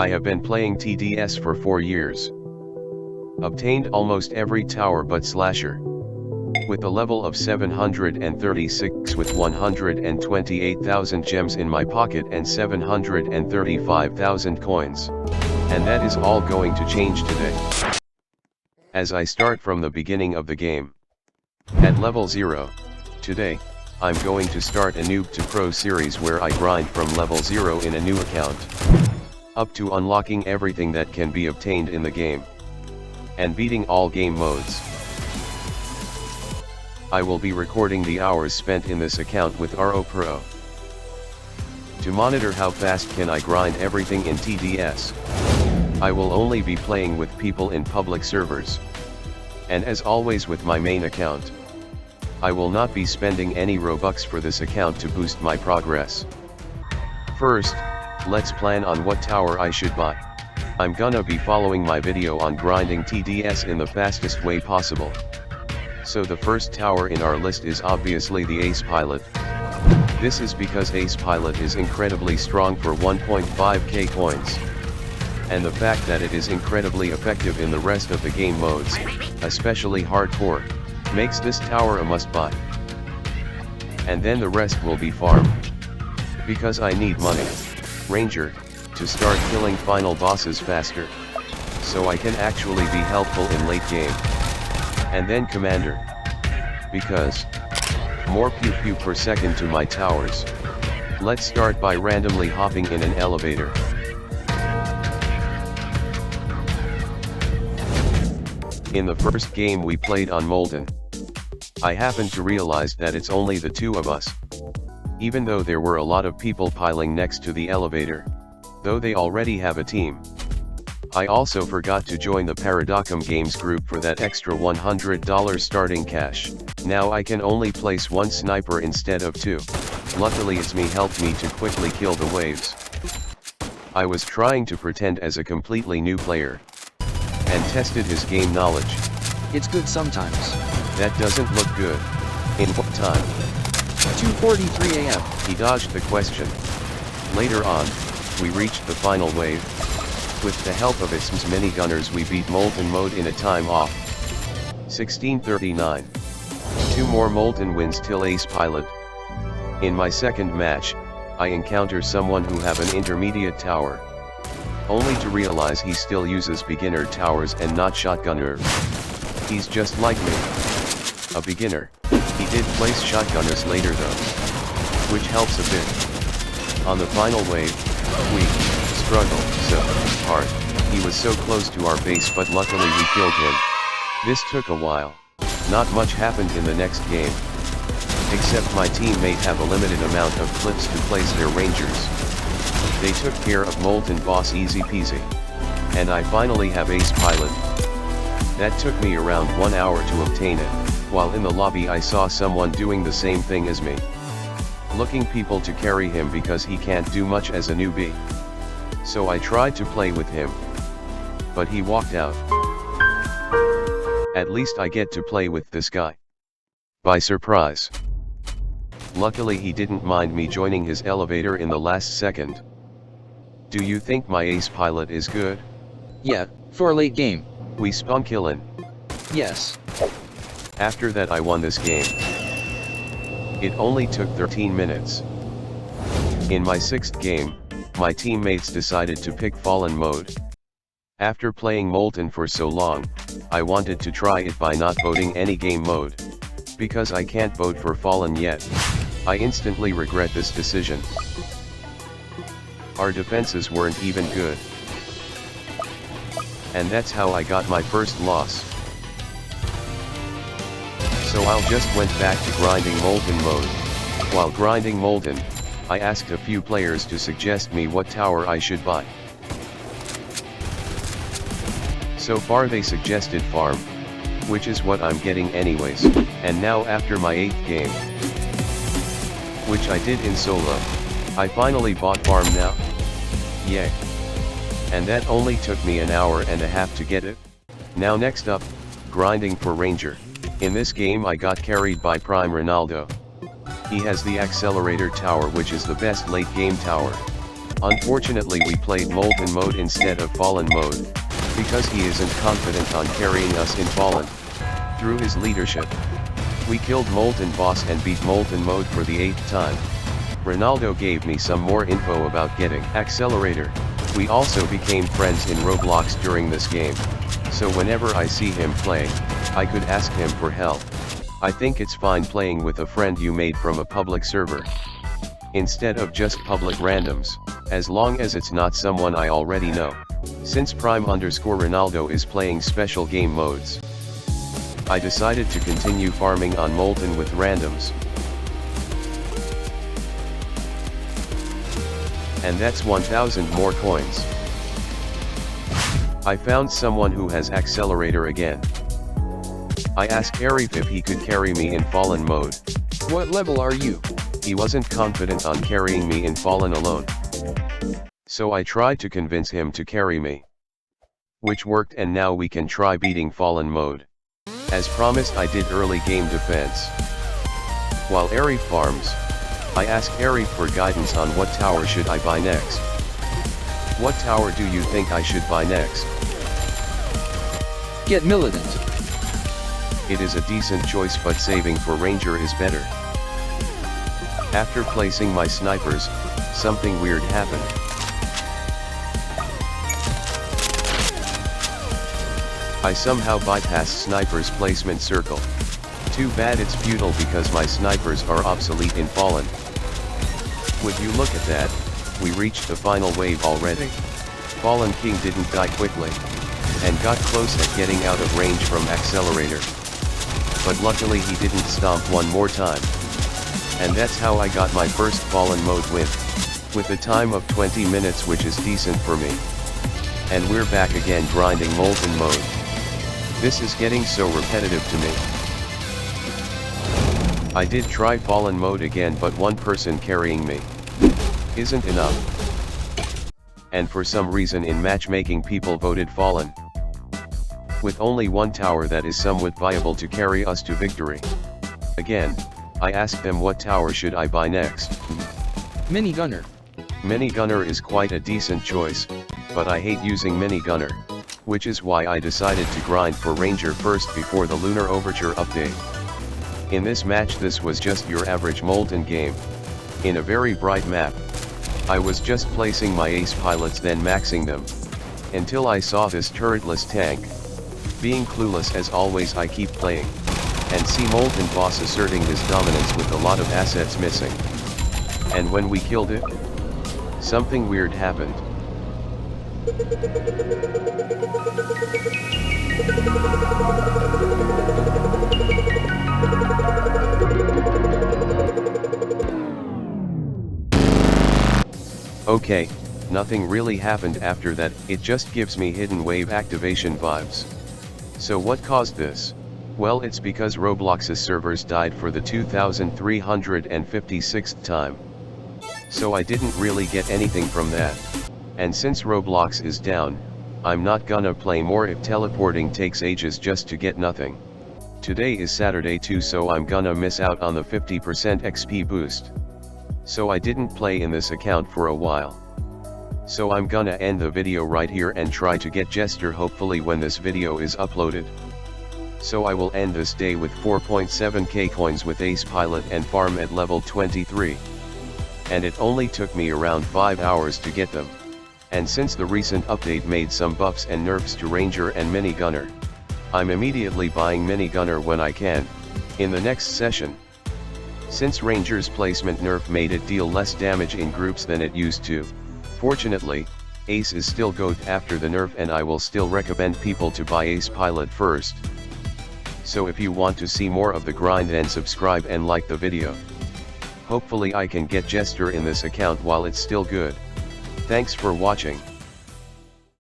I have been playing TDS for 4 years. Obtained almost every tower but Slasher. With a level of 736 with 128,000 gems in my pocket and 735,000 coins. And that is all going to change today. As I start from the beginning of the game. At level 0, today, I'm going to start a noob to pro series where I grind from level 0 in a new account. Up to unlocking everything that can be obtained in the game. And beating all game modes. I will be recording the hours spent in this account with RO Pro. To monitor how fast can I grind everything in TDS. I will only be playing with people in public servers. And as always with my main account. I will not be spending any Robux for this account to boost my progress. First, let's plan on what tower I should buy. I'm gonna be following my video on grinding TDS in the fastest way possible. So the first tower in our list is obviously the Ace Pilot. This is because Ace Pilot is incredibly strong for 1.5k coins. And the fact that it is incredibly effective in the rest of the game modes, especially hardcore, makes this tower a must-buy. And then the rest will be farm. Because I need money. Ranger, to start killing final bosses faster. So I can actually be helpful in late game. And then Commander. Because more pew pew per second to my towers. Let's start by randomly hopping in an elevator. In the first game we played on Molten. I happened to realize that it's only the two of us. Even though there were a lot of people piling next to the elevator. Though they already have a team. I also forgot to join the Paradocum Games group for that extra $100 starting cash. Now I can only place one sniper instead of two. Luckily it's me helped me to quickly kill the waves. I was trying to pretend as a completely new player. And tested his game knowledge. It's good sometimes. That doesn't look good. In what time? 2:43 AM. He dodged the question. Later on, we reached the final wave. With the help of its minigunners we beat Molten mode in a time off. 16:39. 2 more Molten wins till Ace Pilot. In my second match, I encounter someone who have an intermediate tower. Only to realize he still uses beginner towers and not shotgunner. He's just like me. A beginner. He did place shotgunners later though. Which helps a bit. On the final wave, we struggled so hard. He was so close to our base but luckily we killed him. This took a while. Not much happened in the next game. Except my teammate have a limited amount of clips to place their rangers. They took care of Molten boss easy peasy. And I finally have Ace Pilot. That took me around 1 hour to obtain it, while in the lobby I saw someone doing the same thing as me. Looking people to carry him because he can't do much as a newbie. So I tried to play with him. But he walked out. At least I get to play with this guy. By surprise. Luckily he didn't mind me joining his elevator in the last second. Do you think my Ace Pilot is good? Yeah, for a late game. We spawn killin'. Yes. After that I won this game. It only took 13 minutes. In my 6th game, my teammates decided to pick Fallen mode. After playing Molten for so long, I wanted to try it by not voting any game mode. Because I can't vote for Fallen yet. I instantly regret this decision. Our defenses weren't even good. And that's how I got my first loss. So I'll just went back to grinding Molten mode. While grinding Molten, I asked a few players to suggest me what tower I should buy. So far they suggested farm, which is what I'm getting anyways, and now after my 8th game, which I did in solo, I finally bought farm now. Yay. And that only took me an hour and a half to get it. Now next up, grinding for Ranger. In this game I got carried by Prime Ronaldo. He has the accelerator tower which is the best late game tower. Unfortunately we played Molten mode instead of Fallen mode, because he isn't confident on carrying us in Fallen. Through his leadership, we killed Molten boss and beat Molten mode for the 8th time. Ronaldo gave me some more info about getting Accelerator. We also became friends in Roblox during this game, so whenever I see him play, I could ask him for help. I think it's fine playing with a friend you made from a public server, instead of just public randoms, as long as it's not someone I already know. Since Prime_Ronaldo is playing special game modes, I decided to continue farming on Molten with randoms. And that's 1000 more coins. I found someone who has Accelerator again. I asked Arif if he could carry me in Fallen mode. What level are you? He wasn't confident on carrying me in Fallen alone. So I tried to convince him to carry me, which worked, and now we can try beating Fallen mode. As promised, I did early game defense. While Arif farms, I asked Arif for guidance on what tower should I buy next. What tower do you think I should buy next? Get Militant. It is a decent choice, but saving for Ranger is better. After placing my snipers, something weird happened. I somehow bypassed Sniper's placement circle. Too bad it's futile because my snipers are obsolete in Fallen. Would you look at that, we reached the final wave already. Fallen King didn't die quickly, and got close at getting out of range from Accelerator. But luckily he didn't stomp one more time. And that's how I got my first Fallen mode win, with a time of 20 minutes, which is decent for me. And we're back again grinding Molten mode. This is getting so repetitive to me. I did try Fallen mode again, but one person carrying me isn't enough. And for some reason in matchmaking people voted Fallen. With only one tower that is somewhat viable to carry us to victory. Again, I asked them what tower should I buy next. Minigunner. Minigunner is quite a decent choice, but I hate using Minigunner, which is why I decided to grind for Ranger first before the Lunar Overture update. In this match this was just your average Molten game, in a very bright map. I was just placing my ace pilots then maxing them, until I saw this turretless tank. Being clueless as always, I keep playing, and see Molten boss asserting his dominance with a lot of assets missing. And when we killed it, something weird happened. Okay, nothing really happened after that, it just gives me hidden wave activation vibes. So what caused this? Well, it's because Roblox's servers died for the 2356th time. So I didn't really get anything from that. And since Roblox is down, I'm not gonna play more if teleporting takes ages just to get nothing. Today is Saturday too, so I'm gonna miss out on the 50% XP boost. So I didn't play in this account for a while. So I'm gonna end the video right here and try to get Jester hopefully when this video is uploaded. So I will end this day with 4.7k coins with Ace Pilot and farm at level 23. And it only took me around 5 hours to get them. And since the recent update made some buffs and nerfs to Ranger and Minigunner, I'm immediately buying Minigunner when I can, in the next session. Since Ranger's placement nerf made it deal less damage in groups than it used to, fortunately, Ace is still GOAT after the nerf, and I will still recommend people to buy Ace Pilot first. So if you want to see more of the grind, then subscribe and like the video. Hopefully I can get Jester in this account while it's still good. Thanks for watching.